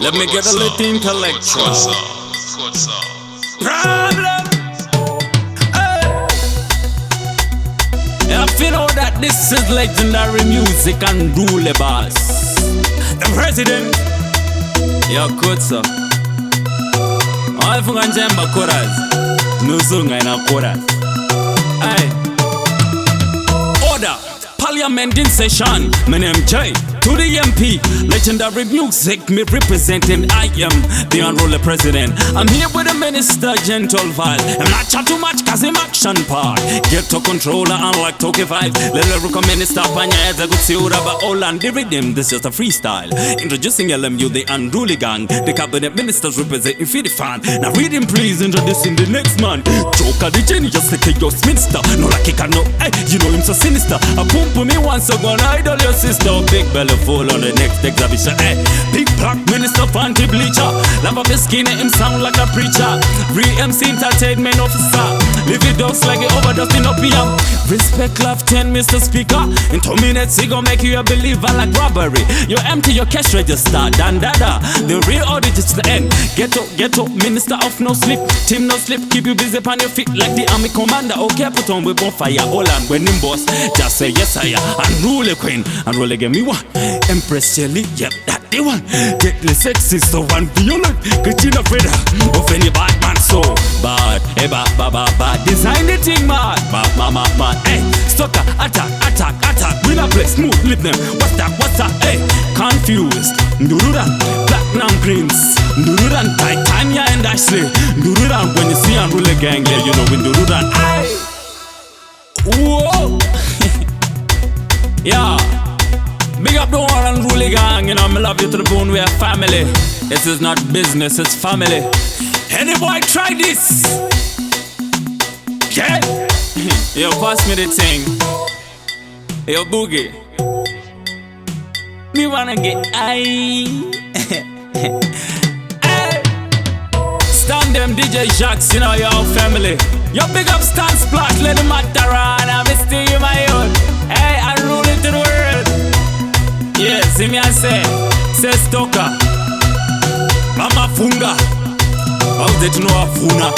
Let me get a little intellectual. Problem. Hey. If you know that this is legendary music and rule boss, the president, your kutsa. All njemba chorus, nuzunga ina chorus. Hey. Order. Parliament in session, my name J to the MP. Legendary music, me representing. I am the unruly president. I'm here with the minister, Gentle Val. I'm not chat too much, cause I'm action part. Get to controller, unlike Toki vibes. Lyrical minister, Panya, as a good Siura, but all and the rhythm. This is just a freestyle. Introducing LMU, the unruly gang. The cabinet ministers representing for the fan. Now read him, please, introducing the next man. Joker, the Jenny, just like a Ghost Minister. No, like he can no, hey, you know him so sinister. A boom for me once, so gonna idol your sister. Big belly full on the next exhibition. Hey, big black minister, fancy bleacher. Love of the skin, him sound like a preacher. Re-MC entertainment officer. Live it dogs like it overdosed in opium. Respect, love, 10, Mr. Speaker. In 2 minutes, he gon' make you a believer like robbery. You empty your cash register, dada. The real audit is the end. Ghetto, minister of no sleep. Team no sleep, keep you busy on your feet like the army commander. Okay, put on with bonfire. All and when him boss, just say yes, I am. Unruly queen, unruly give me one. Empress Shelly, yep, that the one. Deadly sexy, so one violent. Katrina Freda, of any bad man, so bad. Hey, bad. Design the thing, man. Man. Hey, stalker, attack. Win a play, smooth, lip them. What's that? Hey, confused. Ndururan, platinum greens. Ndururan, Titania and Ashley. Ndururan, when you see unruly gang, yeah, you know when Ndururan. Hey, whoa. Yeah. Big up the one unruly gang, you know, me love you to the bone, we are family. This is not business, it's family. Any boy try this? Yeah. Yo, pass me the thing. Yo, Boogie. Me wanna get high. Hey. Stand them DJ Jacks, you know, your family. Yo, big up Stan Splash, let the matter run. I'm still you my own. Hey, I rule it to the world. Yeah, see me I say Stoker Mama Funga. How did you know a Funa?